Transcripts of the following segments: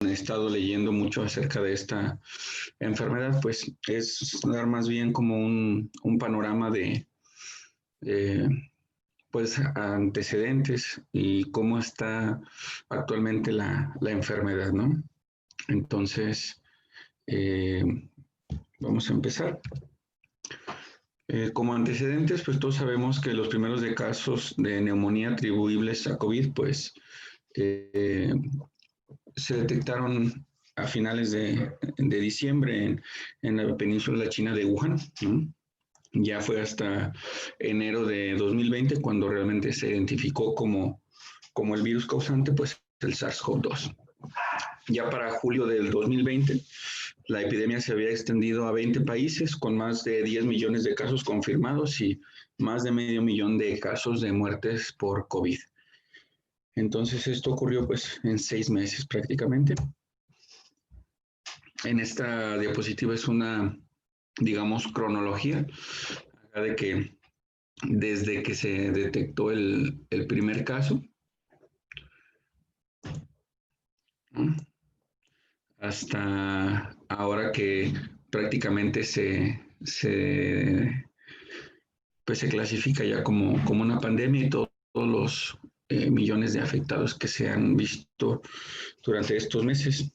he estado leyendo mucho acerca de esta enfermedad, pues es dar más bien como un panorama de pues antecedentes y cómo está actualmente la enfermedad, ¿no? Entonces, eh, vamos a empezar. Como antecedentes, pues todos sabemos que los primeros de casos de neumonía atribuibles a COVID, pues eh, se detectaron a finales de diciembre en la península de la China de Wuhan, ¿no? Ya fue hasta enero de 2020 cuando realmente se identificó como el virus causante, pues el SARS-CoV-2. Ya para julio del 2020, la epidemia se había extendido a 20 países con más de 10 millones de casos confirmados y más de medio millón de casos de muertes por COVID. Entonces esto ocurrió pues en 6 meses prácticamente. En esta diapositiva es una, digamos, cronología de que desde que se detectó el primer caso, ¿no? Hasta ahora que prácticamente pues se clasifica ya como una pandemia y todos los millones de afectados que se han visto durante estos meses.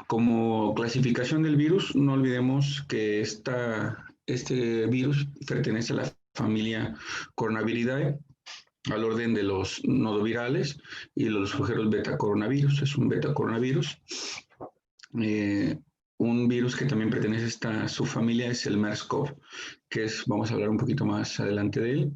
Como clasificación del virus, no olvidemos que este virus pertenece a la familia Coronaviridae, al orden de los nodovirales y los flujeros beta-coronavirus. Es un beta-coronavirus. Un virus que también pertenece a esta subfamilia es el MERS-CoV, que vamos a hablar un poquito más adelante de él.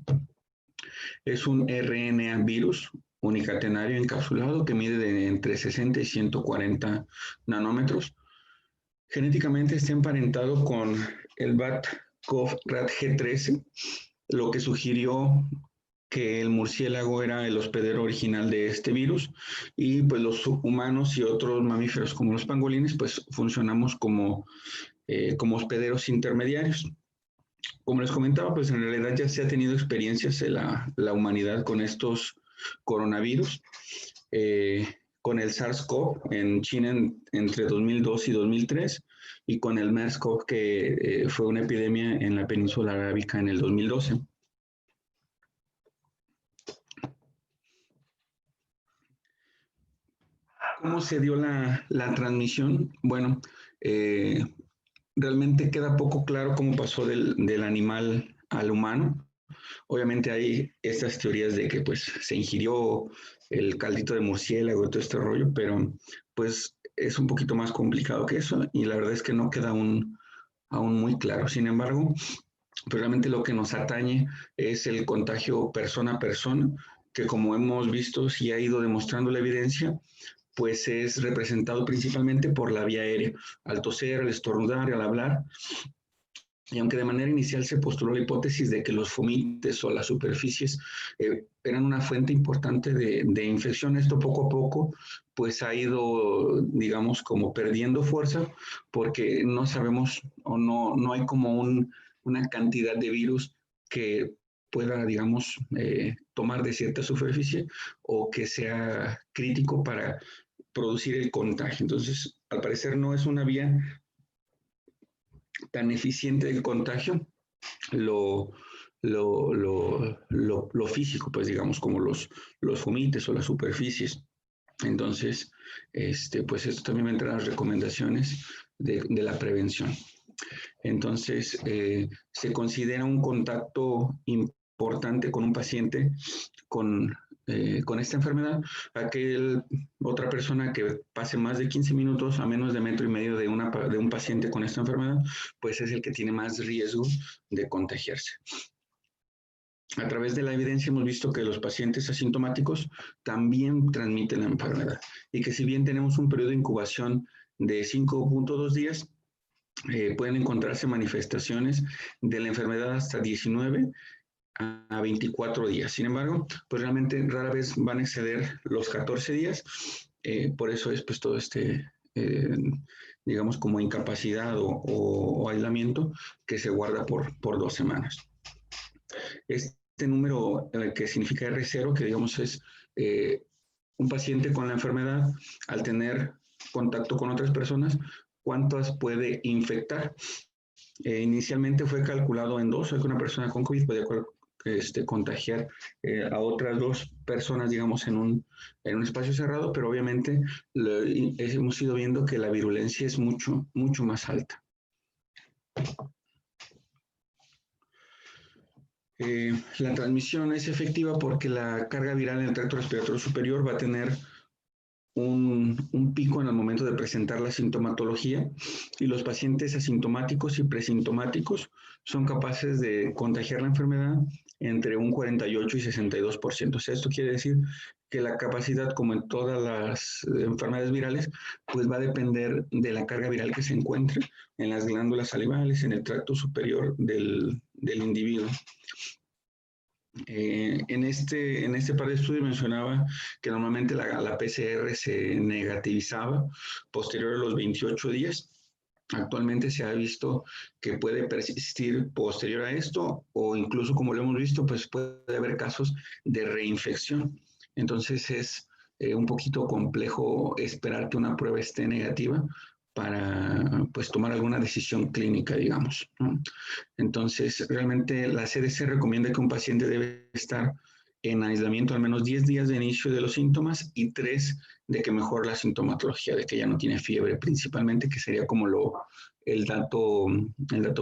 Es un RNA virus unicatenario encapsulado que mide entre 60 y 140 nanómetros. Genéticamente está emparentado con el BAT-CoV-RAT-G13, lo que sugirió que el murciélago era el hospedero original de este virus y pues los humanos y otros mamíferos como los pangolines pues funcionamos como hospederos intermediarios. Como les comentaba, pues en realidad ya se ha tenido experiencias en la humanidad con estos coronavirus. Con el SARS-CoV en China entre 2002 y 2003 y con el MERS-CoV que fue una epidemia en la península arábica en el 2012. ¿Cómo se dio la transmisión? Bueno, realmente queda poco claro cómo pasó del animal al humano. Obviamente hay estas teorías de que pues se ingirió el caldito de murciélago y todo este rollo, pero pues es un poquito más complicado que eso y la verdad es que no queda aún muy claro. Sin embargo, pues realmente lo que nos atañe es el contagio persona a persona, que como hemos visto, si ha ido demostrando la evidencia, pues es representado principalmente por la vía aérea, al toser, al estornudar, al hablar. Y aunque de manera inicial se postuló la hipótesis de que los fomites o las superficies eran una fuente importante de infección, esto poco a poco pues ha ido, digamos, como perdiendo fuerza porque no sabemos o no hay como una cantidad de virus que pueda, digamos, tomar de cierta superficie o que sea crítico para producir el contagio. Entonces, al parecer no es una vía tan eficiente del contagio, lo, lo físico, pues digamos, como los fomites o las superficies. Entonces, pues esto también entra en las recomendaciones de la prevención. Entonces, se considera un contacto importante con un paciente con esta enfermedad, otra persona que pase más de 15 minutos a menos de metro y medio de un paciente con esta enfermedad, pues es el que tiene más riesgo de contagiarse. A través de la evidencia hemos visto que los pacientes asintomáticos también transmiten la enfermedad y que si bien tenemos un periodo de incubación de 5.2 días, pueden encontrarse manifestaciones de la enfermedad hasta 19 a 24 días. Sin embargo, pues realmente rara vez van a exceder los 14 días. Por eso es pues todo digamos, como incapacidad o aislamiento que se guarda por 2 semanas. número que significa R0, que digamos es un paciente con la enfermedad, al tener contacto con otras personas, ¿cuántas puede infectar? Inicialmente fue calculado en 2, o sea que una persona con COVID puede contagiar a otras 2 personas, digamos, en un espacio cerrado, pero obviamente hemos ido viendo que la virulencia es mucho, mucho más alta. La transmisión es efectiva porque la carga viral en el tracto respiratorio superior va a tener un pico en el momento de presentar la sintomatología y los pacientes asintomáticos y presintomáticos son capaces de contagiar la enfermedad entre un 48 y 62%. O sea, esto quiere decir que la capacidad, como en todas las enfermedades virales, pues va a depender de la carga viral que se encuentre en las glándulas salivales, en el tracto superior del individuo. En este par de estudios mencionaba que normalmente la PCR se negativizaba posterior a los 28 días. Actualmente se ha visto que puede persistir posterior a esto o incluso, como lo hemos visto, pues puede haber casos de reinfección. Entonces es un poquito complejo esperar que una prueba esté negativa para pues tomar alguna decisión clínica, digamos, ¿no? Entonces, realmente la CDC recomienda que un paciente debe estar en aislamiento al menos 10 días de inicio de los síntomas y 3 de que mejora la sintomatología, de que ya no tiene fiebre principalmente, que sería como el dato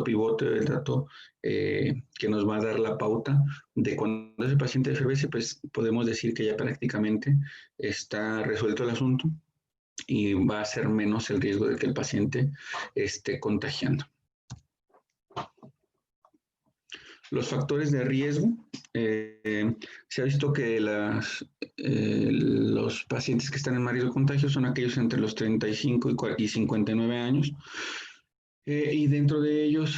pivote, el dato que nos va a dar la pauta de cuando ese paciente fiebre, pues podemos decir que ya prácticamente está resuelto el asunto y va a ser menos el riesgo de que el paciente esté contagiando. Los factores de riesgo, se ha visto que los pacientes que están en más riesgo de contagio son aquellos entre los 35 y 59 años, y dentro de ellos,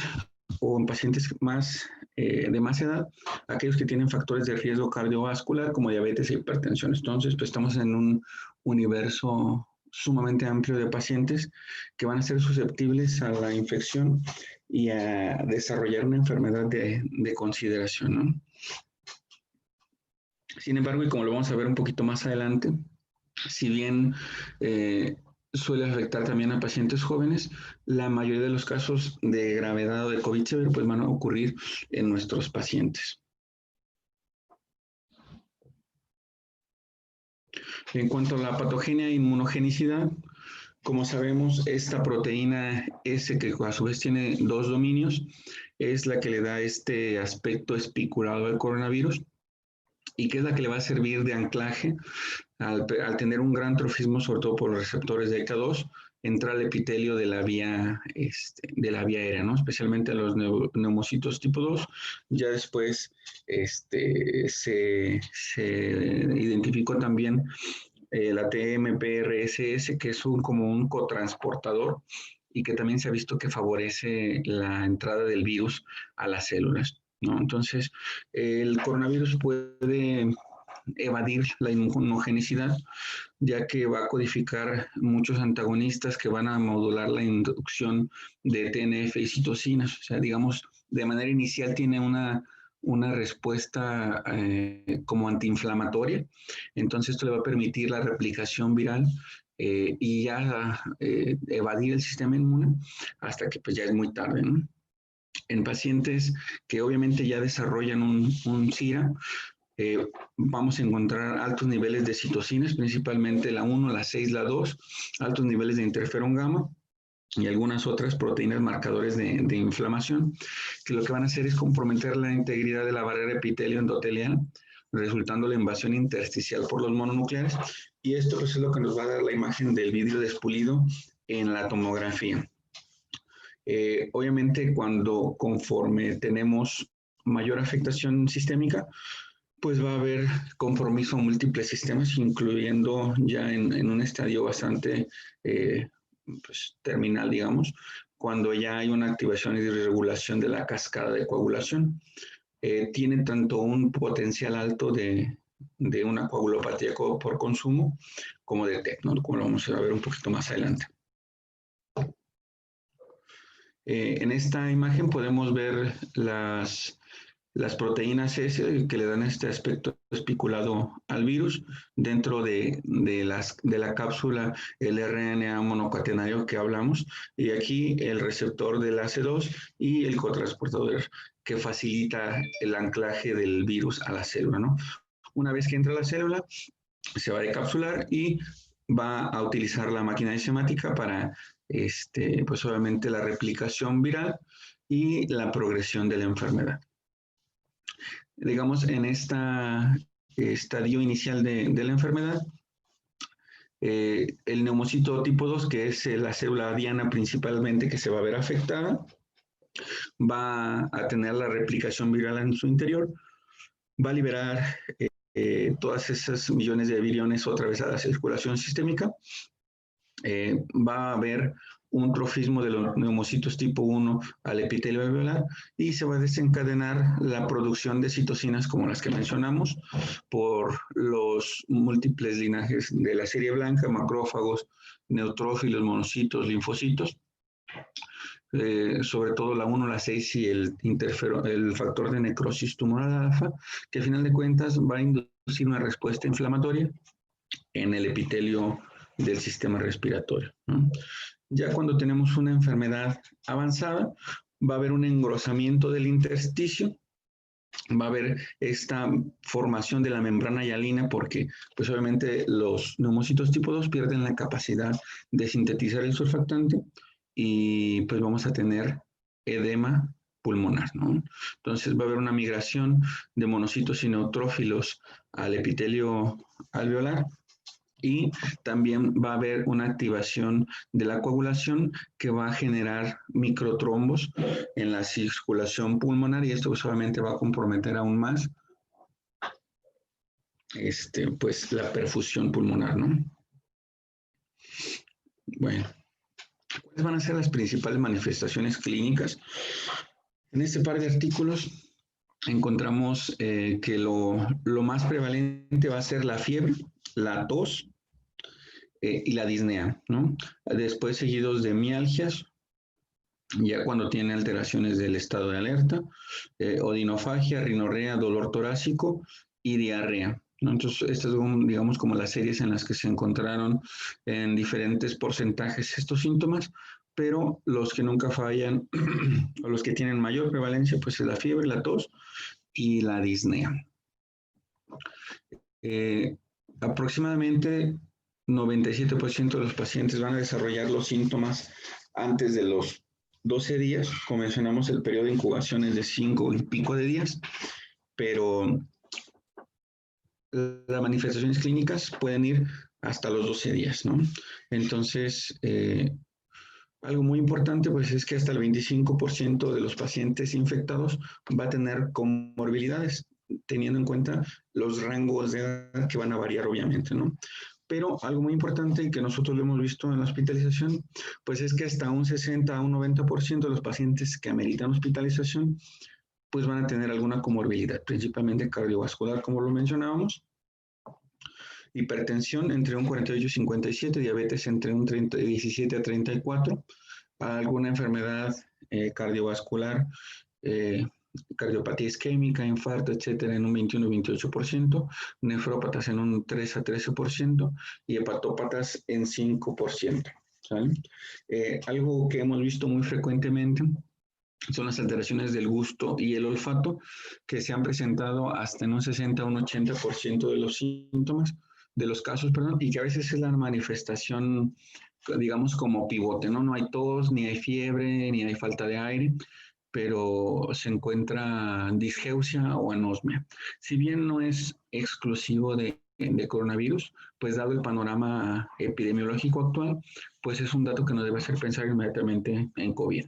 o en pacientes de más edad, aquellos que tienen factores de riesgo cardiovascular como diabetes e hipertensión. Entonces, pues estamos en un universo sumamente amplio de pacientes que van a ser susceptibles a la infección y a desarrollar una enfermedad de consideración, ¿no? Sin embargo, y como lo vamos a ver un poquito más adelante, si bien suele afectar también a pacientes jóvenes, la mayoría de los casos de gravedad o de COVID severo pues van a ocurrir en nuestros pacientes. En cuanto a la patogenia e inmunogenicidad, como sabemos, esta proteína S, que a su vez tiene 2 dominios, es la que le da este aspecto espiculado al coronavirus y que es la que le va a servir de anclaje al tener un gran trofismo, sobre todo por los receptores de ECA2, entra al epitelio de la vía aérea, ¿no? Especialmente a los neumocitos tipo 2. Ya después se identificó también la TMPRSS, que es como un cotransportador y que también se ha visto que favorece la entrada del virus a las células, ¿no? Entonces, el coronavirus puede evadir la inmunogenicidad, ya que va a codificar muchos antagonistas que van a modular la inducción de TNF y citocinas. O sea, digamos, de manera inicial tiene una respuesta como antiinflamatoria. Entonces, esto le va a permitir la replicación viral y ya evadir el sistema inmune hasta que pues ya es muy tarde, ¿no? En pacientes que obviamente ya desarrollan un SIRA, vamos a encontrar altos niveles de citocinas, principalmente la 1, la 6, la 2, altos niveles de interferón gamma y algunas otras proteínas marcadores de inflamación, que lo que van a hacer es comprometer la integridad de la barrera epitelio-endotelial, resultando la invasión intersticial por los mononucleares, y esto pues es lo que nos va a dar la imagen del vidrio despulido en la tomografía. Obviamente conforme tenemos mayor afectación sistémica, pues va a haber compromiso a múltiples sistemas, incluyendo ya en un estadio bastante pues, terminal, digamos, cuando ya hay una activación y desregulación de la cascada de coagulación. Tiene tanto un potencial alto de una coagulopatía por consumo como de TEC, ¿no? Como lo vamos a ver un poquito más adelante. En esta imagen podemos ver las proteínas S que le dan este aspecto espiculado al virus dentro de la cápsula, el RNA monocatenario que hablamos, y aquí el receptor del AC2 y el cotransportador que facilita el anclaje del virus a la célula, ¿no? Una vez que entra a la célula, se va a decapsular y va a utilizar la máquina enzimática para, pues obviamente, la replicación viral y la progresión de la enfermedad. Digamos, en este estadio inicial de la enfermedad, el neumocito tipo 2, que es la célula diana principalmente que se va a ver afectada, va a tener la replicación viral en su interior, va a liberar todas esas millones de viriones otra vez a la circulación sistémica, va a haber un trofismo de los neumocitos tipo 1 al epitelio alveolar y se va a desencadenar la producción de citocinas como las que mencionamos por los múltiples linajes de la serie blanca, macrófagos, neutrófilos, monocitos, linfocitos, sobre todo la 1, la 6 y el factor de necrosis tumoral alfa, que al final de cuentas va a inducir una respuesta inflamatoria en el epitelio del sistema respiratorio, ¿no? Ya cuando tenemos una enfermedad avanzada, va a haber un engrosamiento del intersticio, va a haber esta formación de la membrana hialina porque pues obviamente los neumocitos tipo 2 pierden la capacidad de sintetizar el surfactante y pues vamos a tener edema pulmonar, ¿no? Entonces va a haber una migración de monocitos y neutrófilos al epitelio alveolar y también va a haber una activación de la coagulación que va a generar microtrombos en la circulación pulmonar y esto solamente va a comprometer aún más pues la perfusión pulmonar, ¿no? Bueno, ¿cuáles van a ser las principales manifestaciones clínicas? En este par de artículos encontramos que lo más prevalente va a ser la fiebre, la tos, y la disnea, ¿no? Después seguidos de mialgias, ya cuando tiene alteraciones del estado de alerta, odinofagia, rinorrea, dolor torácico y diarrea, ¿no? Entonces, estas son, digamos, como las series en las que se encontraron en diferentes porcentajes estos síntomas, pero los que nunca fallan, o los que tienen mayor prevalencia, pues es la fiebre, la tos y la disnea. Aproximadamente 97% de los pacientes van a desarrollar los síntomas antes de los 12 días. Como mencionamos, el periodo de incubación es de 5 y pico de días, pero las manifestaciones clínicas pueden ir hasta los 12 días, ¿no? Entonces, algo muy importante pues es que hasta el 25% de los pacientes infectados va a tener comorbilidades, teniendo en cuenta los rangos de edad que van a variar obviamente, ¿no? Pero algo muy importante y que nosotros lo hemos visto en la hospitalización, pues es que hasta un 60 a un 90% de los pacientes que ameritan hospitalización, pues van a tener alguna comorbilidad, principalmente cardiovascular, como lo mencionábamos, hipertensión entre un 48 y 57, diabetes entre un 17 a 34, alguna enfermedad cardiovascular, cardiopatía isquémica, infarto, etcétera, en un 21 y 28%, nefrópatas en un 3 a 13% y hepatópatas en 5%. ¿Sale? Algo que hemos visto muy frecuentemente son las alteraciones del gusto y el olfato que se han presentado hasta en un 60 a un 80% de los síntomas, de los casos, perdón, y que a veces es la manifestación, digamos, como pivote, ¿no? No hay tos, ni hay fiebre, ni hay falta de aire, pero se encuentra disgeusia o anosmia. Si bien no es exclusivo de coronavirus, pues dado el panorama epidemiológico actual, pues es un dato que nos debe hacer pensar inmediatamente en COVID.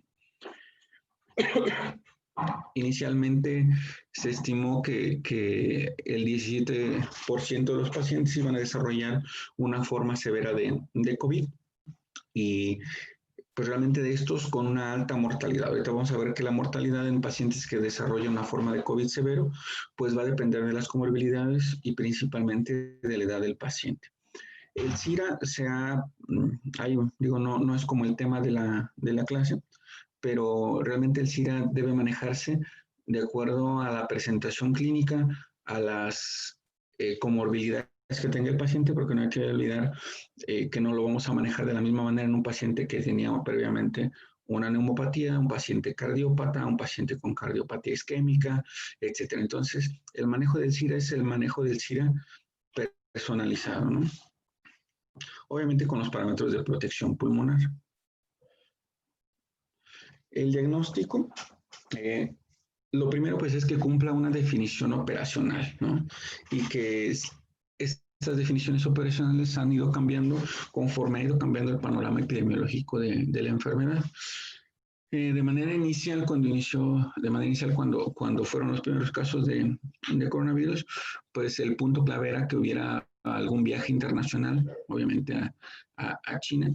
Inicialmente se estimó que el 17% de los pacientes iban a desarrollar una forma severa de COVID y pues realmente de estos con una alta mortalidad. Ahorita vamos a ver que la mortalidad en pacientes que desarrollan una forma de COVID severo pues va a depender de las comorbilidades y principalmente de la edad del paciente. El SIRA no es como el tema de la clase, pero realmente el SIRA debe manejarse de acuerdo a la presentación clínica, a las comorbilidades que tenga el paciente, porque no hay que olvidar que no lo vamos a manejar de la misma manera en un paciente que tenía previamente una neumopatía, un paciente cardiópata, un paciente con cardiopatía isquémica, etcétera. Entonces, el manejo del SIRA es el manejo del SIRA personalizado, ¿no? Obviamente con los parámetros de protección pulmonar. El diagnóstico, lo primero pues es que cumpla una definición operacional, ¿no? Y que estas definiciones operacionales han ido cambiando conforme ha ido cambiando el panorama epidemiológico de la enfermedad. De manera inicial, cuando fueron los primeros casos de coronavirus, pues el punto clave era que hubiera algún viaje internacional, obviamente a China,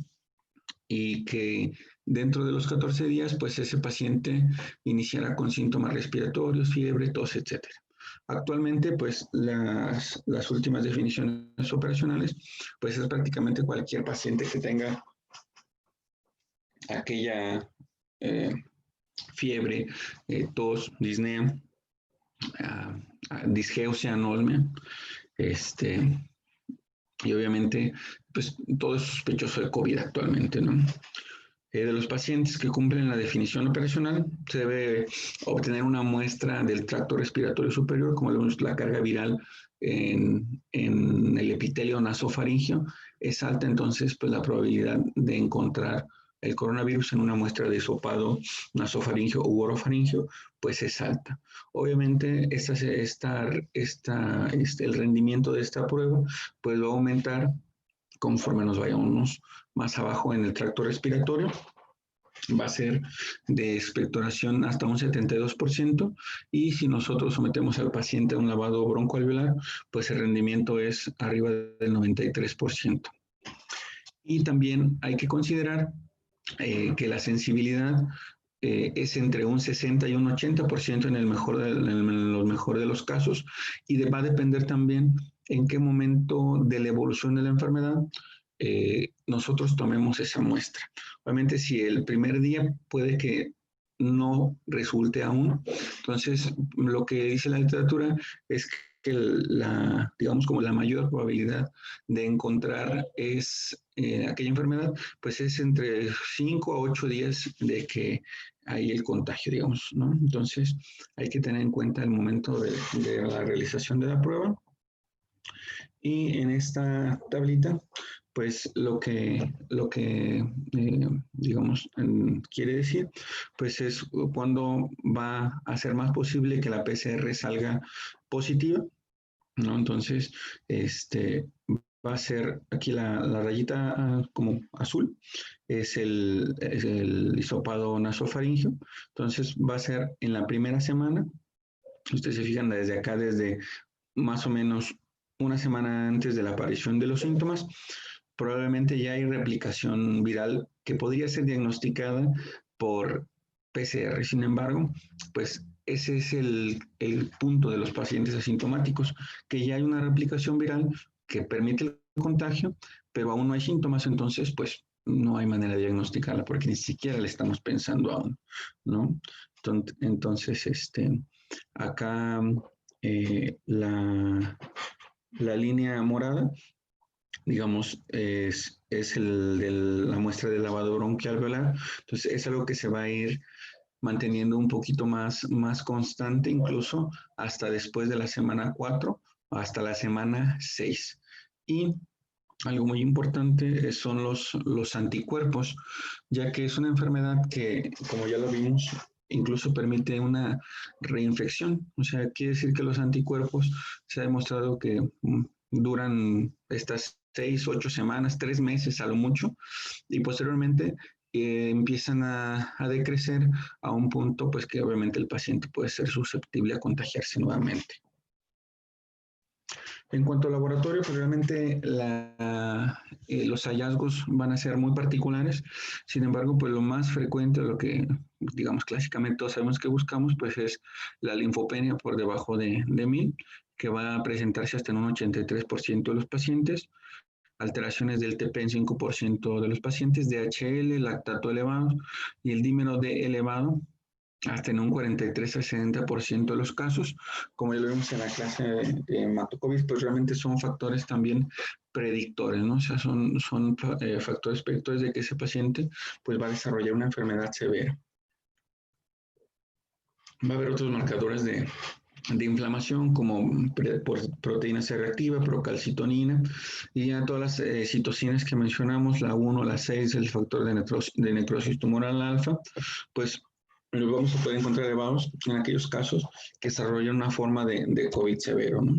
y que dentro de los 14 días, pues ese paciente iniciará con síntomas respiratorios, fiebre, tos, etc. Actualmente, pues las últimas definiciones operacionales, pues es prácticamente cualquier paciente que tenga aquella fiebre, tos, disnea, disgeusia, anosmia, y obviamente, pues todo es sospechoso de COVID actualmente, ¿no? De los pacientes que cumplen la definición operacional, se debe obtener una muestra del tracto respiratorio superior, como vemos la carga viral en el epitelio nasofaringeo es alta, entonces pues la probabilidad de encontrar el coronavirus en una muestra de hisopado nasofaringeo u orofaringeo, pues es alta. Obviamente el rendimiento de esta prueba pues va a aumentar conforme nos vayamos más abajo en el tracto respiratorio. Va a ser de expectoración hasta un 72%, y si nosotros sometemos al paciente a un lavado broncoalveolar, pues el rendimiento es arriba del 93%. Y también hay que considerar que la sensibilidad es entre un 60 y un 80% en los mejores de los casos, y va a depender también en qué momento de la evolución de la enfermedad nosotros tomemos esa muestra. Obviamente, si el primer día puede que no resulte aún, entonces lo que dice la literatura es que digamos como la mayor probabilidad de encontrar aquella enfermedad, pues es entre 5 a 8 días de que hay el contagio, digamos, ¿no? Entonces hay que tener en cuenta el momento de la realización de la prueba. Y en esta tablita, pues lo que digamos, quiere decir, pues es cuando va a ser más posible que la PCR salga positiva, ¿no? Entonces, va a ser aquí la rayita como azul, es el hisopado nasofaringeo. Entonces, va a ser en la primera semana. Ustedes se fijan desde acá, desde más o menos una semana antes de la aparición de los síntomas, probablemente ya hay replicación viral que podría ser diagnosticada por PCR. Sin embargo, pues ese es el punto de los pacientes asintomáticos, que ya hay una replicación viral que permite el contagio, pero aún no hay síntomas, entonces pues no hay manera de diagnosticarla porque ni siquiera le estamos pensando aún, ¿no? Entonces, acá la línea morada, digamos, es la muestra de lavado bronquialveolar. Entonces, es algo que se va a ir manteniendo un poquito más constante, incluso hasta después de la semana 4, hasta la semana 6. Y algo muy importante son los anticuerpos, ya que es una enfermedad que, como ya lo vimos, incluso permite una reinfección. O sea, quiere decir que los anticuerpos se ha demostrado que duran estas 6, 8 semanas, 3 meses a lo mucho, y posteriormente empiezan a decrecer a un punto pues que obviamente el paciente puede ser susceptible a contagiarse nuevamente. En cuanto al laboratorio, pues realmente los hallazgos van a ser muy particulares. Sin embargo, pues lo más frecuente, lo que digamos clásicamente todos sabemos que buscamos, pues es la linfopenia por debajo de 1000, que va a presentarse hasta en un 83% de los pacientes, alteraciones del TP en 5% de los pacientes, DHL, lactato elevado y el dímero D elevado hasta en un 43 a 60% de los casos. Como ya lo vimos en la clase de hematocovid, pues realmente son factores también predictores, ¿no? O sea, son factores predictores de que ese paciente pues va a desarrollar una enfermedad severa. Va a haber otros marcadores de inflamación como proteína C reactiva, procalcitonina y ya todas las citocinas que mencionamos, la 1, la 6, el factor de necrosis tumoral alfa, pues los vamos a poder encontrar elevados en aquellos casos que desarrollan una forma de COVID severo, ¿no?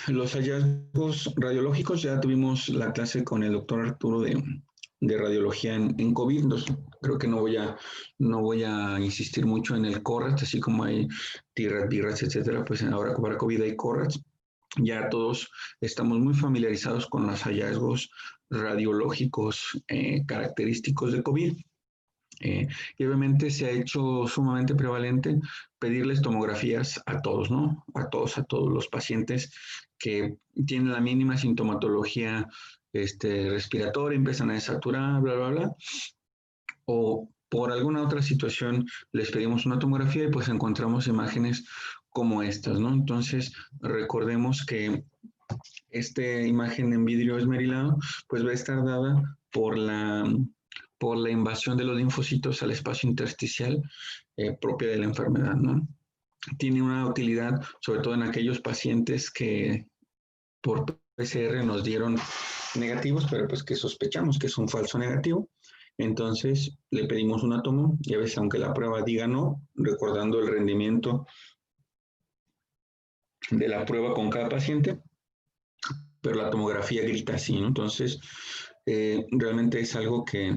Los hallazgos radiológicos, ya tuvimos la clase con el doctor Arturo de radiología en COVID. Entonces, creo que no voy a insistir mucho en el CORRAT, así como hay TIRAT, BIRATS, etcétera, pues ahora para COVID hay CORRATs. Ya todos estamos muy familiarizados con los hallazgos radiológicos característicos de COVID. Y obviamente se ha hecho sumamente prevalente pedirles tomografías a todos, ¿no? A todos los pacientes que tienen la mínima sintomatología respiratoria, empiezan a desaturar, bla, bla, bla, o por alguna otra situación les pedimos una tomografía y pues encontramos imágenes como estas, ¿no? Entonces, recordemos que esta imagen en vidrio esmerilado pues va a estar dada por la invasión de los linfocitos al espacio intersticial propia de la enfermedad, ¿no? Tiene una utilidad, sobre todo en aquellos pacientes que por PCR nos dieron negativos, pero pues que sospechamos que es un falso negativo. Entonces le pedimos una tomo y a veces aunque la prueba diga no, recordando el rendimiento de la prueba con cada paciente, pero la tomografía grita así, ¿no? Entonces, realmente es algo que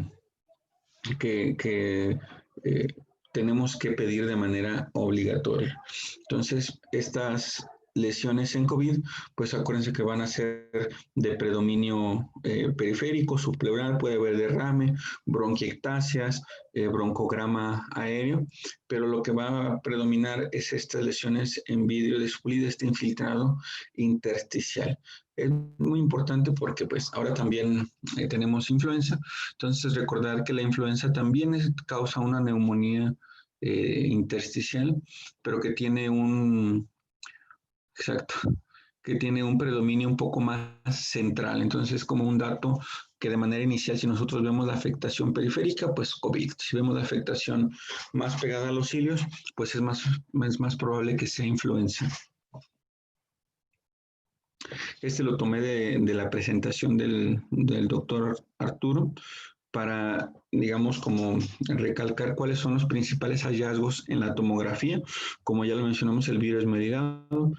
tenemos que pedir de manera obligatoria. Entonces, estas lesiones en COVID, pues acuérdense que van a ser de predominio periférico, subpleural, puede haber derrame, bronquiectasias, broncograma aéreo, pero lo que va a predominar es estas lesiones en vidrio de Swilly, este infiltrado intersticial. Es muy importante porque pues ahora también tenemos influenza, entonces recordar que la influenza también causa una neumonía intersticial, pero que tiene exacto, que tiene un predominio un poco más central. Entonces, como un dato que de manera inicial, si nosotros vemos la afectación periférica, pues COVID. Si vemos la afectación más pegada a los cilios, pues es más probable que sea influenza. Lo tomé de la presentación del doctor Arturo para, digamos, como recalcar cuáles son los principales hallazgos en la tomografía. Como ya lo mencionamos, el virus esmerilado,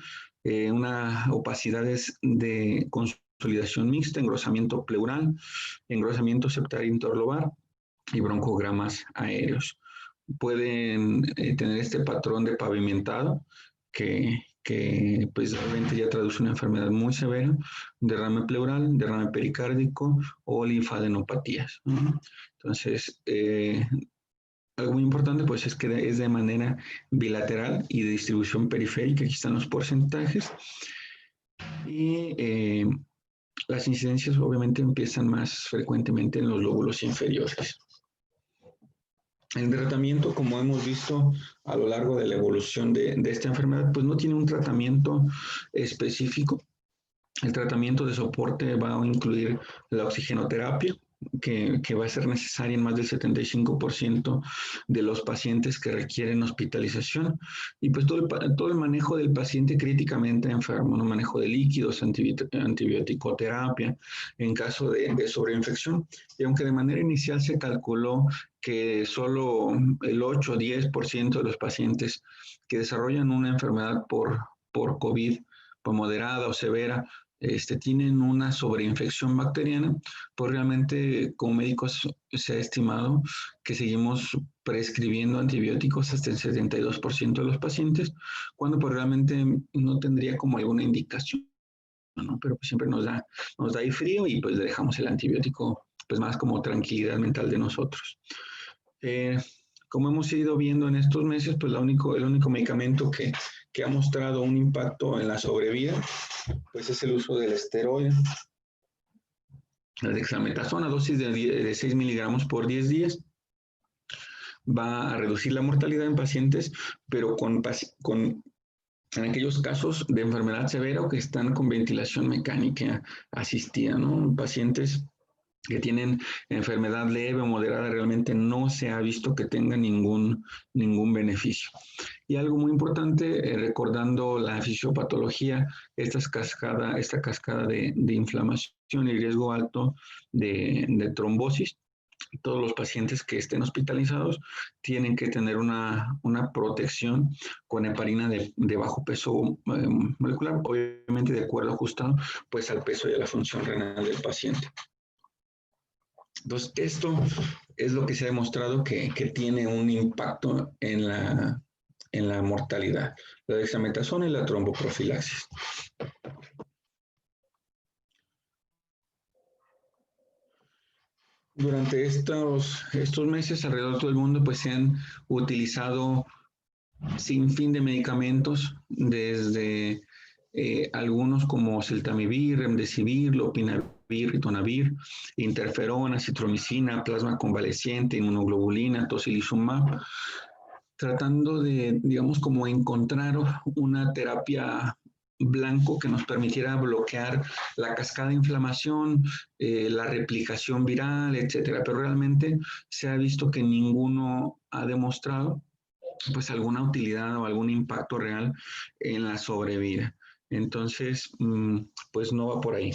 una opacidades de consolidación mixta, engrosamiento pleural, engrosamiento septal interlobar y broncogramas aéreos. Pueden tener este patrón de pavimentado que pues realmente ya traduce una enfermedad muy severa, derrame pleural, derrame pericárdico o linfadenopatías, ¿no? Entonces, algo muy importante pues es que es de manera bilateral y de distribución periférica, aquí están los porcentajes, y las incidencias obviamente empiezan más frecuentemente en los lóbulos inferiores. El tratamiento, como hemos visto a lo largo de la evolución de esta enfermedad, pues no tiene un tratamiento específico. El tratamiento de soporte va a incluir la oxigenoterapia, que va a ser necesaria en más del 75% de los pacientes que requieren hospitalización, y pues todo el manejo del paciente críticamente enfermo, ¿no? Manejo de líquidos, antibiótico-terapia en caso de sobreinfección, y aunque de manera inicial se calculó que solo el 8 o 10% de los pacientes que desarrollan una enfermedad por COVID, por moderada o severa, tienen una sobreinfección bacteriana, pues realmente como médicos se ha estimado que seguimos prescribiendo antibióticos hasta el 72% de los pacientes, cuando pues realmente no tendría como alguna indicación, ¿no? Pero pues siempre nos da ahí frío y pues dejamos el antibiótico pues más como tranquilidad mental de nosotros. Como hemos ido viendo en estos meses, pues el único medicamento que ha mostrado un impacto en la sobrevida, pues es el uso del esteroide. La dexametasona, dosis de 6 miligramos por 10 días. va a reducir la mortalidad en pacientes, pero en aquellos casos de enfermedad severa o que están con ventilación mecánica asistida, ¿no? Pacientes que tienen enfermedad leve o moderada, realmente no se ha visto que tengan ningún beneficio. Y algo muy importante, recordando la fisiopatología, esta cascada de inflamación y riesgo alto de trombosis, todos los pacientes que estén hospitalizados tienen que tener una protección con heparina de bajo peso molecular, obviamente de acuerdo ajustado pues al peso y a la función renal del paciente. Entonces, esto es lo que se ha demostrado que tiene un impacto en la mortalidad, la dexametasona y la tromboprofilaxis. Durante estos meses alrededor de todo el mundo pues se han utilizado sin fin de medicamentos, desde algunos como celtamivir, remdesivir, lopinavir, ritonavir, interferona, citromicina, plasma convaleciente, inmunoglobulina, tocilizumab, tratando de, digamos, como encontrar una terapia blanco que nos permitiera bloquear la cascada de inflamación, la replicación viral, etcétera. Pero realmente se ha visto que ninguno ha demostrado pues alguna utilidad o algún impacto real en la sobrevida. Entonces, pues no va por ahí.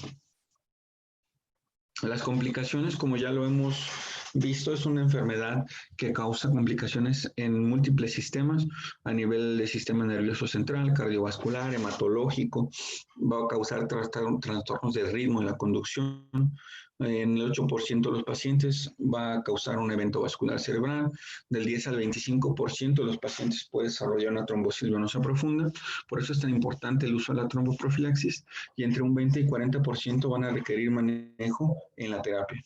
Las complicaciones, como ya lo hemos visto, es una enfermedad que causa complicaciones en múltiples sistemas, a nivel del sistema nervioso central, cardiovascular, hematológico, va a causar trastornos del ritmo y la conducción. En el 8% de los pacientes va a causar un evento vascular cerebral, del 10 al 25% de los pacientes puede desarrollar una trombosis venosa profunda, por eso es tan importante el uso de la tromboprofilaxis, y entre un 20 y 40% van a requerir manejo en la terapia.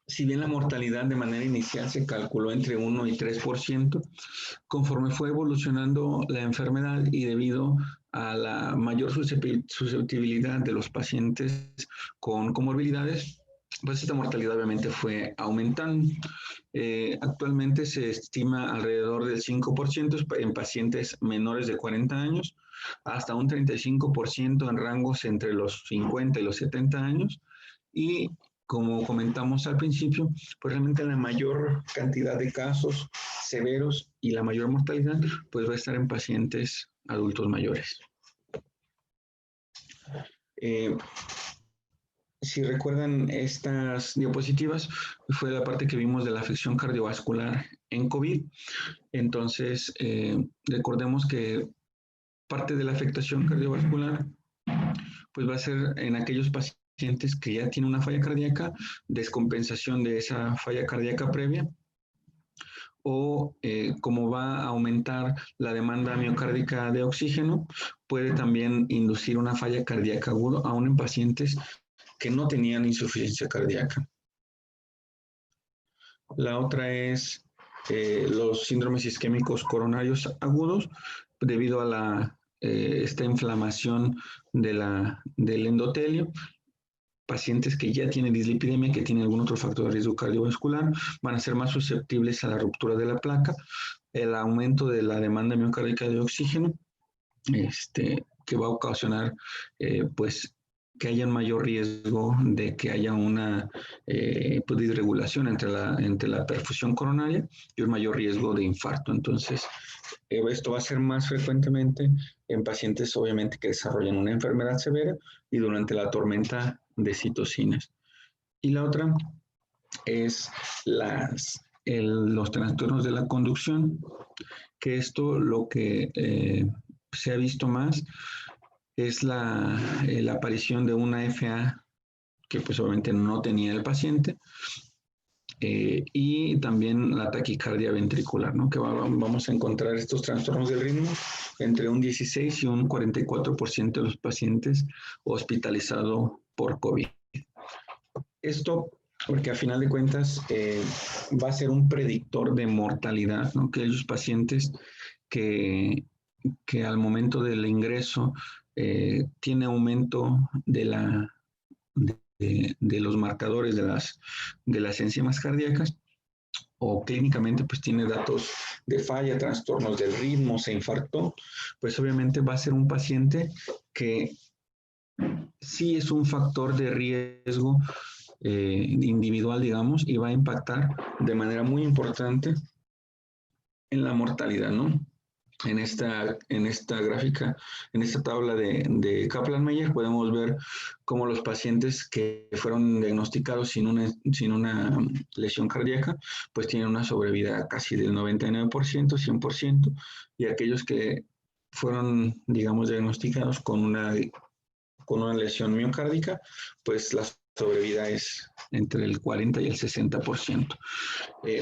Si bien la mortalidad de manera inicial se calculó entre 1 y 3%, conforme fue evolucionando la enfermedad y debido a la mayor susceptibilidad de los pacientes con comorbilidades, pues esta mortalidad obviamente fue aumentando. Actualmente se estima alrededor del 5% en pacientes menores de 40 años, hasta un 35% en rangos entre los 50 y los 70 años, y como comentamos al principio, pues realmente la mayor cantidad de casos severos y la mayor mortalidad pues va a estar en pacientes adultos mayores. Si recuerdan estas diapositivas, fue la parte que vimos de la afección cardiovascular en COVID. Entonces, recordemos que parte de la afectación cardiovascular pues va a ser en aquellos pacientes que ya tienen una falla cardíaca, descompensación de esa falla cardíaca previa, o como va a aumentar la demanda miocárdica de oxígeno, puede también inducir una falla cardíaca aguda aún en pacientes que no tenían insuficiencia cardíaca. La otra es los síndromes isquémicos coronarios agudos, debido a esta inflamación del endotelio. Pacientes que ya tienen dislipidemia, que tienen algún otro factor de riesgo cardiovascular, van a ser más susceptibles a la ruptura de la placa, el aumento de la demanda miocárdica de oxígeno, que va a ocasionar pues que haya un mayor riesgo de que haya una pues, disregulación entre la perfusión coronaria y un mayor riesgo de infarto. Entonces, esto va a ser más frecuentemente en pacientes obviamente que desarrollan una enfermedad severa y durante la tormenta de citocinas. Y la otra es los trastornos de la conducción, que esto lo que se ha visto más es la aparición de una FA que pues obviamente no tenía el paciente, y también la taquicardia ventricular, ¿no? Que vamos a encontrar estos trastornos del ritmo entre un 16 y un 44% de los pacientes hospitalizados por COVID. Esto porque a final de cuentas va a ser un predictor de mortalidad, ¿no? Que aquellos pacientes que al momento del ingreso tiene aumento de los marcadores de las enzimas cardíacas, o clínicamente pues tiene datos de falla, trastornos del ritmo, se infartó, pues obviamente va a ser un paciente que sí es un factor de riesgo individual, digamos, y va a impactar de manera muy importante en la mortalidad, ¿no? En esta gráfica, en esta tabla de Kaplan-Meier, podemos ver cómo los pacientes que fueron diagnosticados sin una lesión cardíaca, pues tienen una sobrevida casi del 99%, 100%, y aquellos que fueron, digamos, diagnosticados con una lesión miocárdica, pues la sobrevida es entre el 40 y el 60%.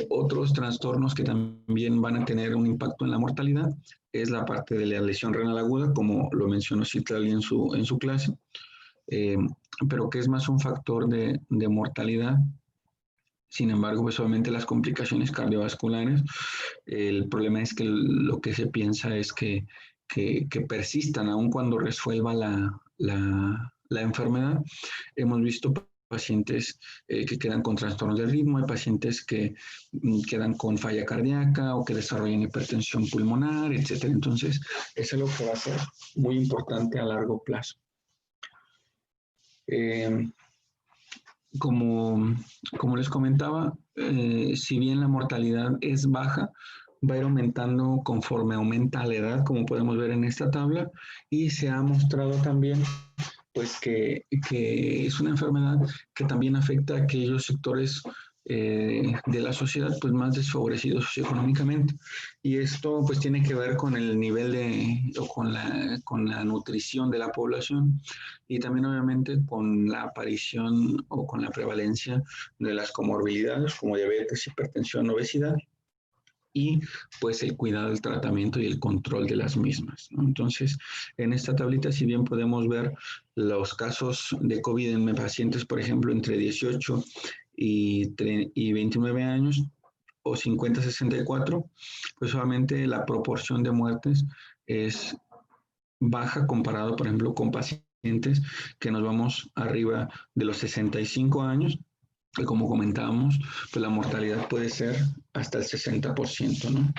Otros trastornos que también van a tener un impacto en la mortalidad es la parte de la lesión renal aguda, como lo mencionó Citlali en su clase, eh, pero que es más un factor de mortalidad. Sin embargo, pues obviamente las complicaciones cardiovasculares, el problema es que lo que se piensa es que persistan aun cuando resuelva la enfermedad. Hemos visto pacientes que quedan con trastornos del ritmo, hay pacientes que quedan con falla cardíaca o que desarrollan hipertensión pulmonar, etcétera. Entonces, eso es lo que va a ser muy importante a largo plazo. Eh, como les comentaba, si bien la mortalidad es baja, va a ir aumentando conforme aumenta la edad, como podemos ver en esta tabla, y se ha mostrado también pues que es una enfermedad que también afecta a aquellos sectores de la sociedad pues más desfavorecidos socioeconómicamente. Y esto pues tiene que ver con el nivel o con la nutrición de la población y también obviamente con la aparición o con la prevalencia de las comorbilidades como diabetes, hipertensión, obesidad y pues el cuidado, el tratamiento y el control de las mismas, ¿no? Entonces, en esta tablita, si bien podemos ver los casos de COVID en pacientes, por ejemplo, entre 18 y 29 años o 50-64, pues solamente la proporción de muertes es baja comparado, por ejemplo, con pacientes que nos vamos arriba de los 65 años, que como comentábamos, pues la mortalidad puede ser hasta el 60%, ¿no?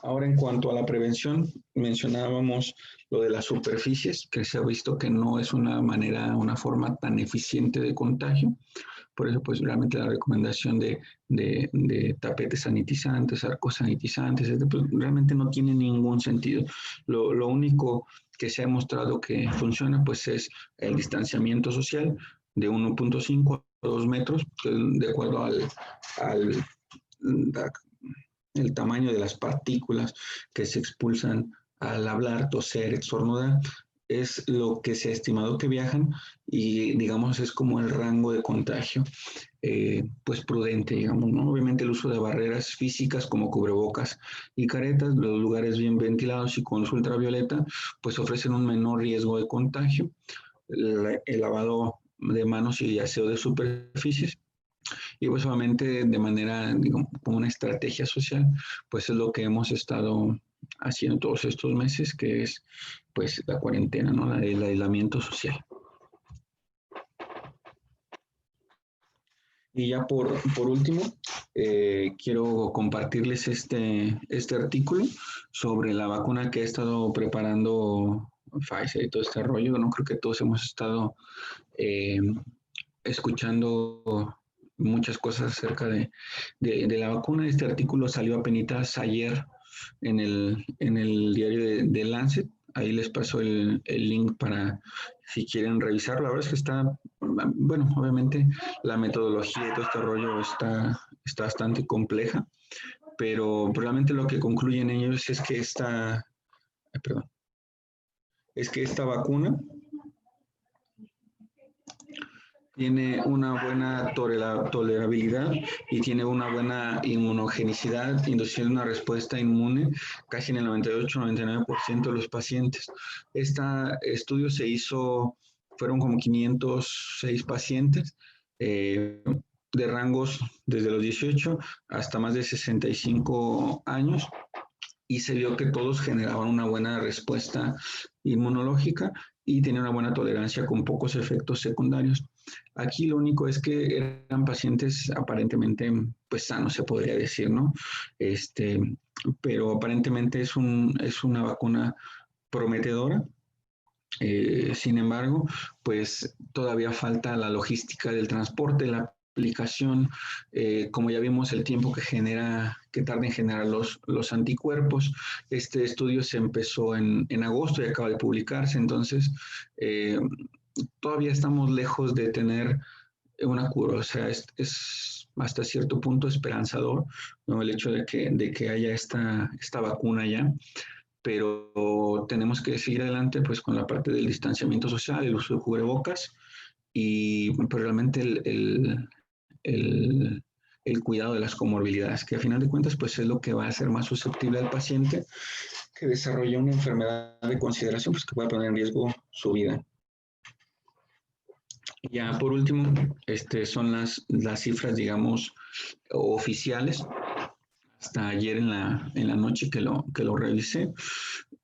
Ahora, en cuanto a la prevención, mencionábamos lo de las superficies, que se ha visto que no es una forma tan eficiente de contagio. Por eso, pues realmente la recomendación de tapetes sanitizantes, arcos sanitizantes, pues, realmente no tiene ningún sentido. Lo único que se ha mostrado que funciona, pues es el distanciamiento social de 1.5 a 2 metros, de acuerdo al el tamaño de las partículas que se expulsan al hablar, toser, estornudar, es lo que se ha estimado que viajan y digamos es como el rango de contagio pues prudente, digamos, ¿no? Obviamente el uso de barreras físicas como cubrebocas y caretas, los lugares bien ventilados y con luz ultravioleta, pues ofrecen un menor riesgo de contagio, el lavado de manos y aseo de superficies, y pues obviamente de manera, digamos, como una estrategia social, pues es lo que hemos estado haciendo todos estos meses, que es pues la cuarentena, ¿no? El aislamiento social. Y ya por último, quiero compartirles este artículo sobre la vacuna que ha estado preparando Pfizer y todo este rollo. No creo que todos hemos estado eh, escuchando muchas cosas acerca de la vacuna. Este artículo salió apenas ayer en el diario de Lancet. Ahí les paso el link para si quieren revisarlo. La verdad es que está, bueno, obviamente la metodología y todo este rollo está bastante compleja, pero probablemente lo que concluyen ellos es que esta vacuna tiene una buena tolerabilidad y tiene una buena inmunogenicidad, induciendo una respuesta inmune casi en el 98-99% de los pacientes. Este estudio fueron como 506 pacientes de rangos desde los 18 hasta más de 65 años y se vio que todos generaban una buena respuesta inmunológica y tenían una buena tolerancia con pocos efectos secundarios. Aquí lo único es que eran pacientes aparentemente pues sanos, se podría decir, ¿no? Este, pero aparentemente es una vacuna prometedora. Sin embargo, pues todavía falta la logística del transporte, la aplicación, como ya vimos, el tiempo que tarda en generar los anticuerpos. Este estudio se empezó en agosto y acaba de publicarse, entonces todavía estamos lejos de tener una cura, o sea, es hasta cierto punto esperanzador, ¿no? El hecho de que haya esta vacuna ya, pero tenemos que seguir adelante pues con la parte del distanciamiento social, el uso de cubrebocas y pues, realmente el cuidado de las comorbilidades, que a final de cuentas pues es lo que va a hacer más susceptible al paciente que desarrolle una enfermedad de consideración pues que pueda poner en riesgo su vida. Ya por último, son las cifras, digamos, oficiales. Hasta ayer en la noche que lo revisé.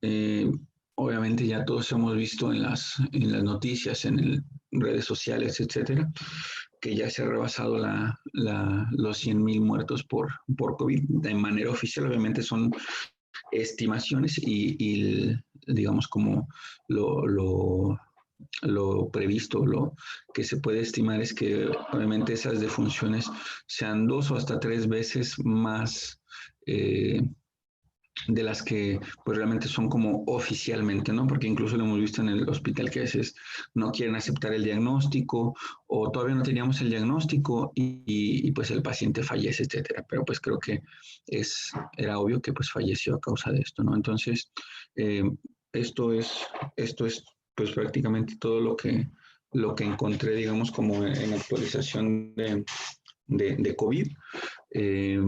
Eh, Obviamente ya todos hemos visto en las noticias, redes sociales, etcétera, que ya se ha rebasado los 100,000 muertos por COVID. De manera oficial, obviamente son estimaciones y digamos, como lo previsto, lo que se puede estimar es que obviamente esas defunciones sean 2 o hasta 3 veces más eh, de las que pues realmente son como oficialmente, ¿no? Porque incluso lo hemos visto en el hospital que a veces no quieren aceptar el diagnóstico o todavía no teníamos el diagnóstico y pues el paciente fallece, etcétera. Pero pues creo que era obvio que pues falleció a causa de esto, ¿no? Entonces, eh, esto es pues prácticamente todo lo que encontré, digamos, como en actualización de COVID. Eh,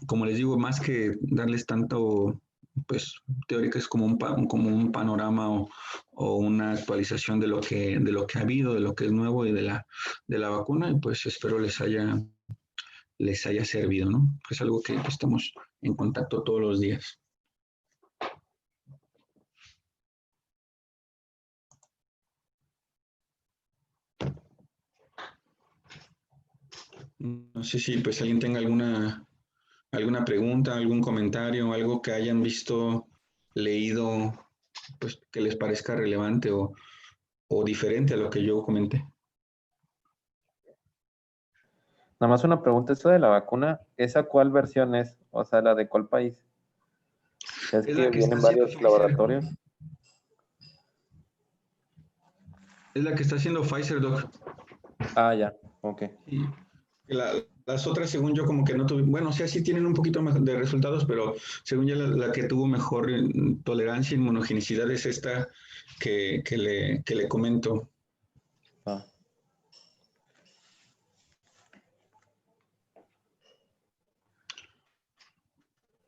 Como les digo, más que darles tanto, pues teórica es como un panorama o una actualización de lo que ha habido, de lo que es nuevo y de la vacuna, y pues espero les haya servido, ¿no? Es algo que estamos en contacto todos los días. No sé si pues alguien tenga alguna pregunta, algún comentario, algo que hayan visto, leído, pues que les parezca relevante o diferente a lo que yo comenté. Nada más una pregunta, esto de la vacuna, ¿esa cuál versión es? O sea, ¿la de cuál país? Es Es que la que está vienen haciendo varios Pfizer. laboratorios. Es la que está haciendo Pfizer, Doc. Ah, ya, ok. Sí. Las otras, según yo, como que no tuvieron, bueno, o sea, sí tienen un poquito de resultados, pero según yo, la que tuvo mejor tolerancia e inmunogenicidad es esta que le comento. Ah.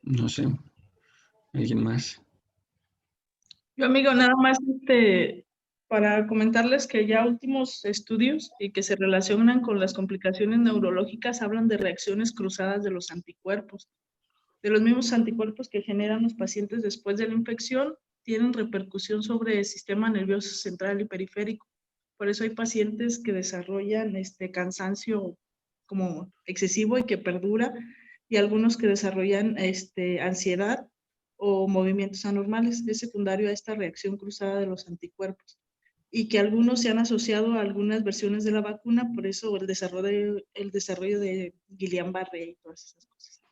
No sé, ¿alguien más? Yo, amigo, nada más para comentarles que ya últimos estudios y que se relacionan con las complicaciones neurológicas hablan de reacciones cruzadas de los anticuerpos. De los mismos anticuerpos que generan los pacientes después de la infección, tienen repercusión sobre el sistema nervioso central y periférico. Por eso hay pacientes que desarrollan cansancio como excesivo y que perdura, y algunos que desarrollan ansiedad o movimientos anormales. Es secundario a esta reacción cruzada de los anticuerpos. Y que algunos se han asociado a algunas versiones de la vacuna, por eso el desarrollo de Guillain-Barré y todas esas cosas.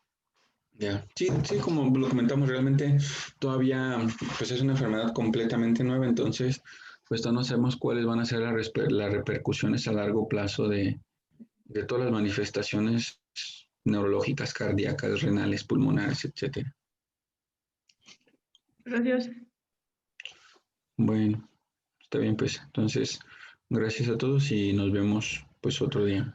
Ya, sí, sí, como lo comentamos, realmente todavía pues es una enfermedad completamente nueva, entonces pues todavía no sabemos cuáles van a ser las repercusiones a largo plazo de todas las manifestaciones neurológicas, cardíacas, renales, pulmonares, etcétera. Gracias. Bueno, está bien, pues entonces gracias a todos y nos vemos pues otro día.